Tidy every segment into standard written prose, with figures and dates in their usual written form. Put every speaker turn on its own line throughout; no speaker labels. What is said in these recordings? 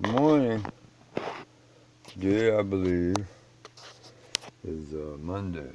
Good morning. Today, I believe, is Monday,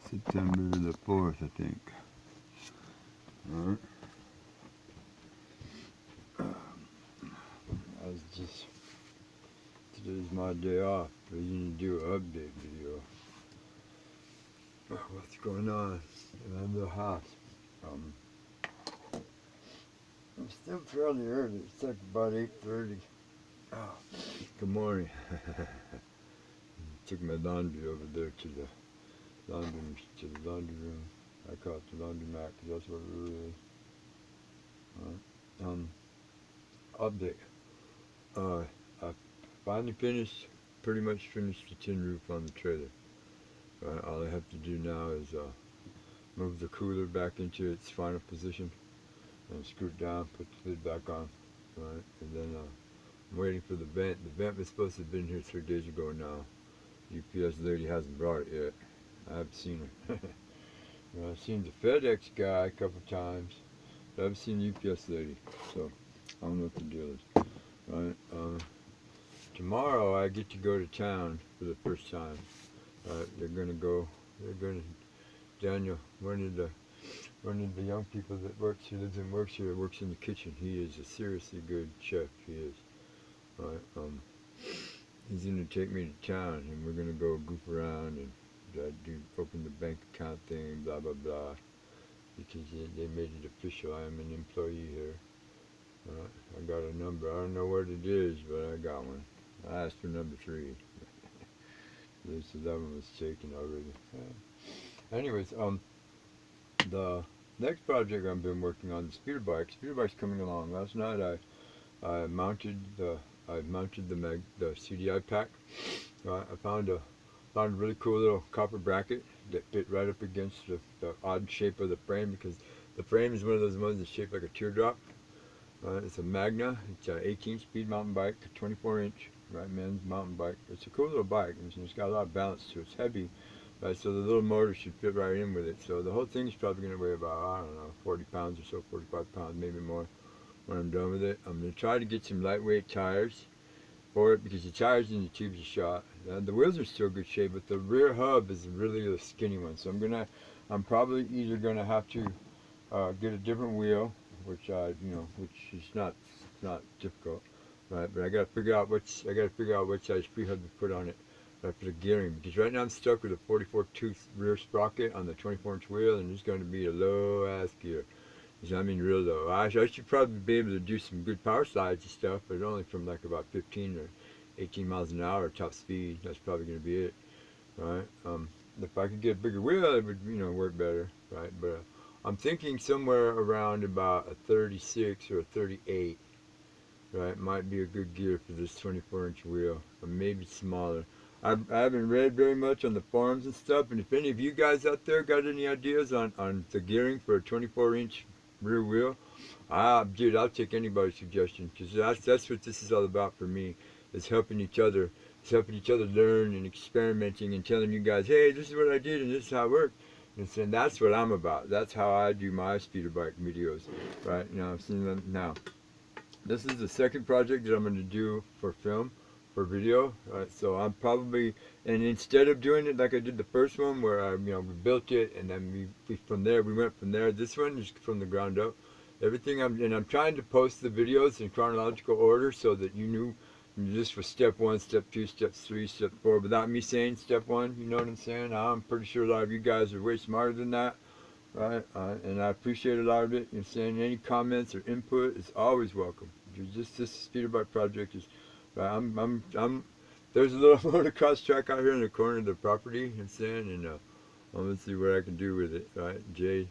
September the 4th, I think. Alright. I was just, today's my day off. I usually do an update video. What's going on in the house? It's still fairly early. It's like about 8:30. Oh, good morning. Took my laundry over there to the laundry room. I call it the laundromat because that's what it really is. Update. I finally pretty much finished the tin roof on the trailer. All I have to do now is move the cooler back into its final position and screw it down, put the lid back on. Right, and then I'm waiting for the vent. The vent was supposed to have been here 3 days ago now. UPS lady hasn't brought it yet. I haven't seen her. I've seen the FedEx guy a couple times, but I haven't seen the UPS lady. So I don't know what the deal is. Right? Tomorrow I get to go to town for the first time. Daniel, one of the young people that works here, works in the kitchen. He is a seriously good chef. He is. Right? He's gonna take me to town, and we're gonna go goof around and open the bank account thing, blah blah blah. Because they made it official. I am an employee here. I got a number. I don't know what it is, but I got one. I asked for number 3. So that one was taken already. Anyways, the next project I've been working on, the speeder bike. Speeder bike's coming along. Last night I mounted the CDI pack. I found a really cool little copper bracket that fit right up against the odd shape of the frame, because the frame is one of those ones that's shaped like a teardrop. It's a Magna. It's an 18-speed mountain bike, 24-inch, right, men's mountain bike. It's a cool little bike. It's got a lot of balance to it. It's heavy, right, so the little motor should fit right in with it. So the whole thing is probably going to weigh about, I don't know, 40 pounds or so, 45 pounds, maybe more when I'm done with it. I'm going to try to get some lightweight tires for it, because the tires in the tubes are shot. The wheels are still good shape, but the rear hub is really a skinny one. So I'm probably either going to have to get a different wheel, which is not difficult, right? But I got to figure out which size free hub to put on it for the gearing, because right now I'm stuck with a 44-tooth rear sprocket on the 24-inch wheel, and it's going to be a low-ass gear. I mean, real low. I should probably be able to do some good power slides and stuff, but only from like about 15 or 18 miles an hour top speed. That's probably going to be it, right? If I could get a bigger wheel, it would work better, right? But I'm thinking somewhere around about a 36 or a 38, right? Might be a good gear for this 24-inch wheel, or maybe smaller. I haven't read very much on the forums and stuff, and if any of you guys out there got any ideas on the gearing for a 24-inch rear wheel, dude, I'll take anybody's suggestion, because that's what this is all about for me. Is helping each other. It's helping each other learn and experimenting and telling you guys, hey, this is what I did and this is how it worked. And that's what I'm about. That's how I do my speeder bike videos, right? Now, this is the second project that I'm going to do for film, for video, right? So I'm probably, and instead of doing it like I did the first one, where we built it and then we went from there. This one is from the ground up. Everything I'm trying to post the videos in chronological order, so that you knew this was step 1, step 2, step 3, step 4, without me saying step 1. You know what I'm saying? I'm pretty sure a lot of you guys are way smarter than that, right? And I appreciate a lot of it. You're saying any comments or input is always welcome. This speeder bike project is, right? There's a little motocross track out here in the corner of the property. I'm saying, and I'm gonna see what I can do with it, right? Jay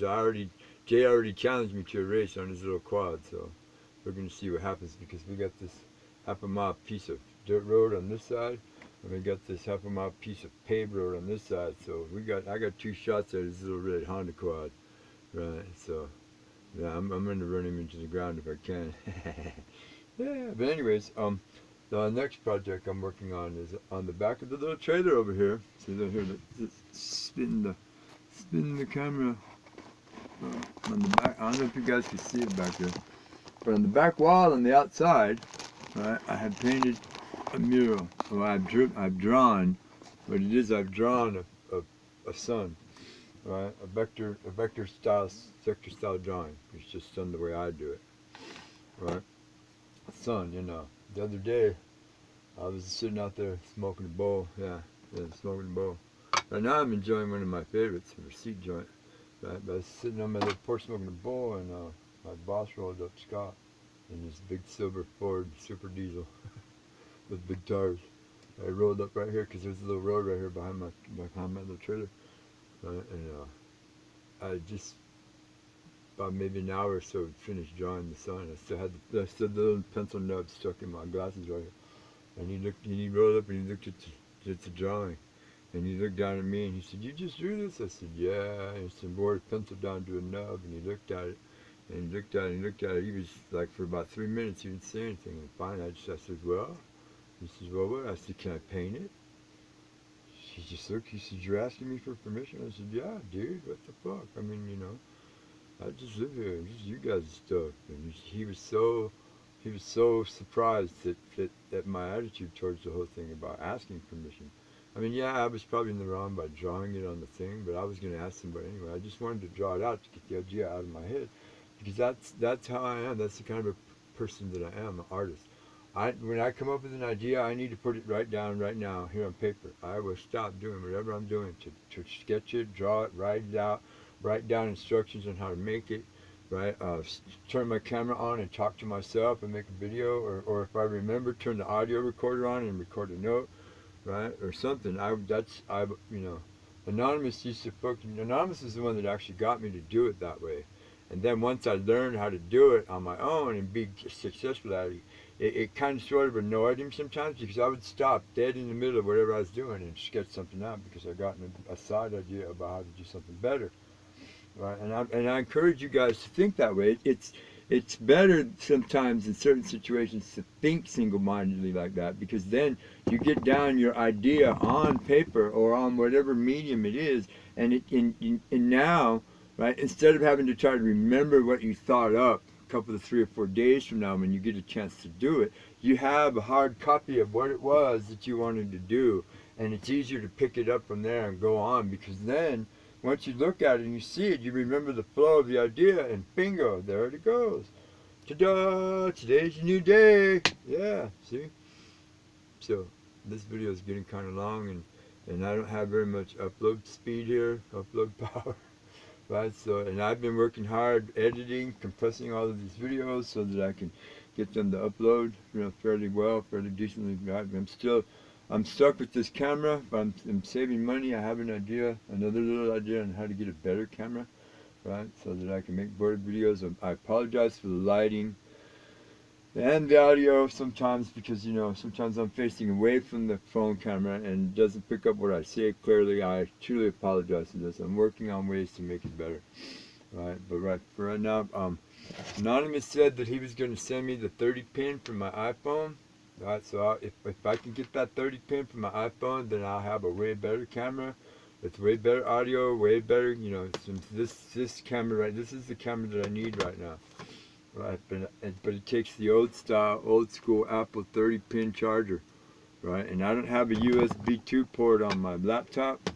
already challenged me to a race on his little quad, so we're gonna see what happens, because we got this half-a-mile piece of dirt road on this side, and we got this half-a-mile piece of paved road on this side. So I got 2 shots at his little red Honda quad, right? So yeah, I'm gonna run him into the ground if I can. Yeah, but anyways, the next project I'm working on is on the back of the little trailer over here. See that here, spinning the camera on the back. I don't know if you guys can see it back there. But on the back wall on the outside, right, I have painted a mural. Well, I've drawn. What it is, I've drawn a sun, right? A vector style drawing. It's just done the way I do it, right? Sun, you know. The other day, I was sitting out there smoking a bowl. Yeah, smoking a bowl. Right now, I'm enjoying one of my favorites, a receipt joint. Right, but I was sitting on my little porch smoking a bowl, and my boss rolled up, Scott, in his big silver Ford Super Diesel with big tires. I rolled up right here because there's a little road right here behind my little trailer, and I just about maybe an hour or so finished drawing the sun. I still had the little pencil nub stuck in my glasses right here, and he rolled up and he looked at the drawing, and he looked down at me and he said, "You just drew this?" I said, "Yeah." And he said, "Wore a pencil down to a nub," and he looked at it. And he looked at it, and he looked at it. He was like, for about 3 minutes, he didn't say anything. And finally, I said, "Well," he says, "Well, what?" I said, "Can I paint it?" He just looked, he said, "You're asking me for permission?" I said, "Yeah, dude, what the fuck? I mean, you know, I just live here. This is you guys' stuff." And he was so surprised at my attitude towards the whole thing about asking permission. I mean, yeah, I was probably in the wrong by drawing it on the thing, but I was going to ask somebody anyway. I just wanted to draw it out to get the idea out of my head, because that's how I am. That's the kind of a person that I am, an artist. When I come up with an idea, I need to put it right down right now here on paper. I will stop doing whatever I'm doing to sketch it, draw it, write it out, write down instructions on how to make it, right? Turn my camera on and talk to myself and make a video, or if I remember, turn the audio recorder on and record a note, right, or something. You know, Anonymous Anonymous is the one that actually got me to do it that way. And then once I learned how to do it on my own and be successful at it, it kind of sort of annoyed him sometimes, because I would stop dead in the middle of whatever I was doing and sketch something out because I got a side idea about how to do something better, right? And I encourage you guys to think that way. It's better sometimes in certain situations to think single-mindedly like that, because then you get down your idea on paper or on whatever medium it is, and now, right, instead of having to try to remember what you thought up a couple of 3 or 4 days from now when you get a chance to do it, you have a hard copy of what it was that you wanted to do, and it's easier to pick it up from there and go on, because then once you look at it and you see it, you remember the flow of the idea, and bingo, there it goes. Ta-da! Today's a new day. Yeah, see? So this video is getting kind of long, and I don't have very much upload speed here, upload power. Right, so, and I've been working hard editing, compressing all of these videos so that I can get them to upload, you know, fairly well, fairly decently. Right? I'm stuck with this camera, but I'm saving money. I have an idea, another little idea on how to get a better camera, right, so that I can make better videos. I apologize for the lighting and the audio sometimes, because, you know, sometimes I'm facing away from the phone camera and it doesn't pick up what I say clearly. I truly apologize for this. I'm working on ways to make it better, right? But for right now, Anonymous said that he was going to send me the 30 pin from my iPhone. Right, so if I can get that 30 pin from my iPhone, then I'll have a way better camera. It's way better audio, way better, you know. This camera, right? This is the camera that I need right now. Right, but it takes the old style, old school Apple 30 pin charger, right? And I don't have a USB 2 port on my laptop,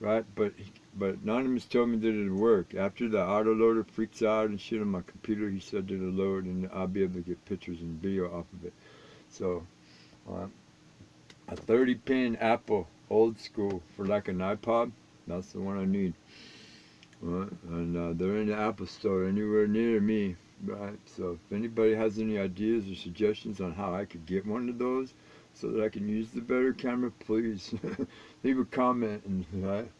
right? But Anonymous told me that it'll work. After the autoloader freaks out and shit on my computer, he said that it'll load and I'll be able to get pictures and video off of it. So, a 30 pin Apple, old school, for like an iPod, that's the one I need. Right? And they're in the Apple store anywhere near me. Right, so if anybody has any ideas or suggestions on how I could get one of those so that I can use the better camera, please leave a comment. And right,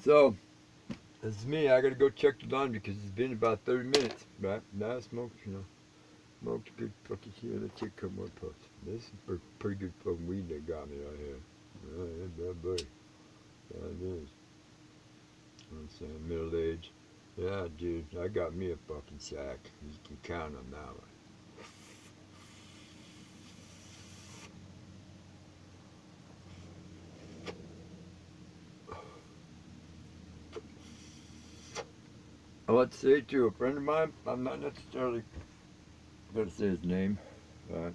so that's me. I gotta go check the lawn because it's been about 30 minutes. Right, now I smoked, you know, smoked a good fucking here. Let's take a couple more puffs. This is pretty good fucking weed they got me right here. Right, bad boy. Yeah, it is. I'm saying middle age. Yeah, dude, I got me a fucking sack. You can count on that one. want to say to a friend of mine, I'm not necessarily going to say his name, right?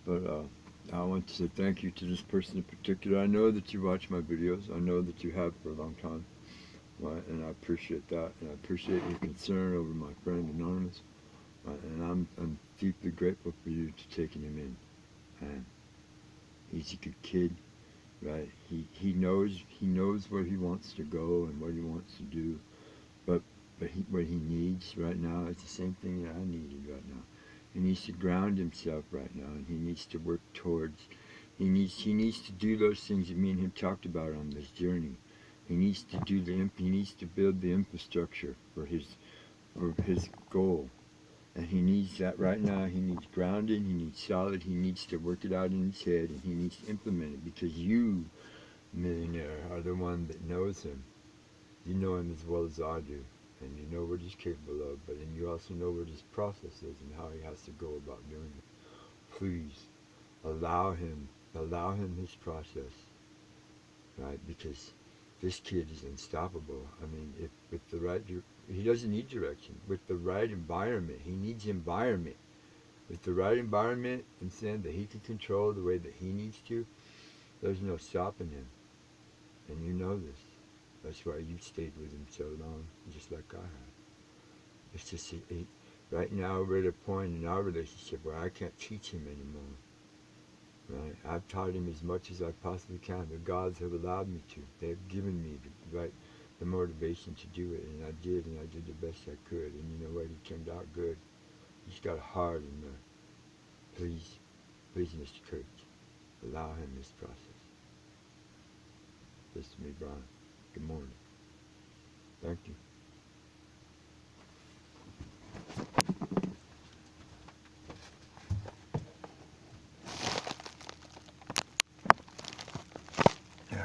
But I want to say thank you to this person in particular. I know that you watch my videos. I know that you have for a long time, right? And I appreciate that, and I appreciate your concern over my friend Anonymous. And I'm deeply grateful for you to taking him in. And he's a good kid, right? He knows where he wants to go and what he wants to do, but what he needs right now is the same thing that I needed right now. He needs to ground himself right now, and he needs to work towards. He needs to do those things that me and him talked about on this journey. He needs to do he needs to build the infrastructure for his goal. And he needs that right now. He needs grounding, he needs solid, he needs to work it out in his head, and he needs to implement it, because you, millionaire, are the one that knows him. You know him as well as I do, and you know what he's capable of, but then you also know what his process is and how he has to go about doing it. Please, allow him his process, right? Because this kid is unstoppable. I mean, if with the right, he doesn't need direction. With the right environment, he needs environment. With the right environment and saying that he can control the way that he needs to, there's no stopping him. And you know this. That's why you stayed with him so long, just like I have. It's just, right now we're at a point in our relationship where I can't teach him anymore. Right? I've taught him as much as I possibly can. The gods have allowed me to. They've given me the motivation to do it, and I did the best I could. And you know what? It turned out good. He's got a heart in there. Please, Mr. Kurtz, allow him this process. This is me, Brian. Good morning. Thank you. I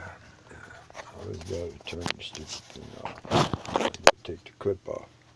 always gotta turn the stupid thing off. Take the clip off.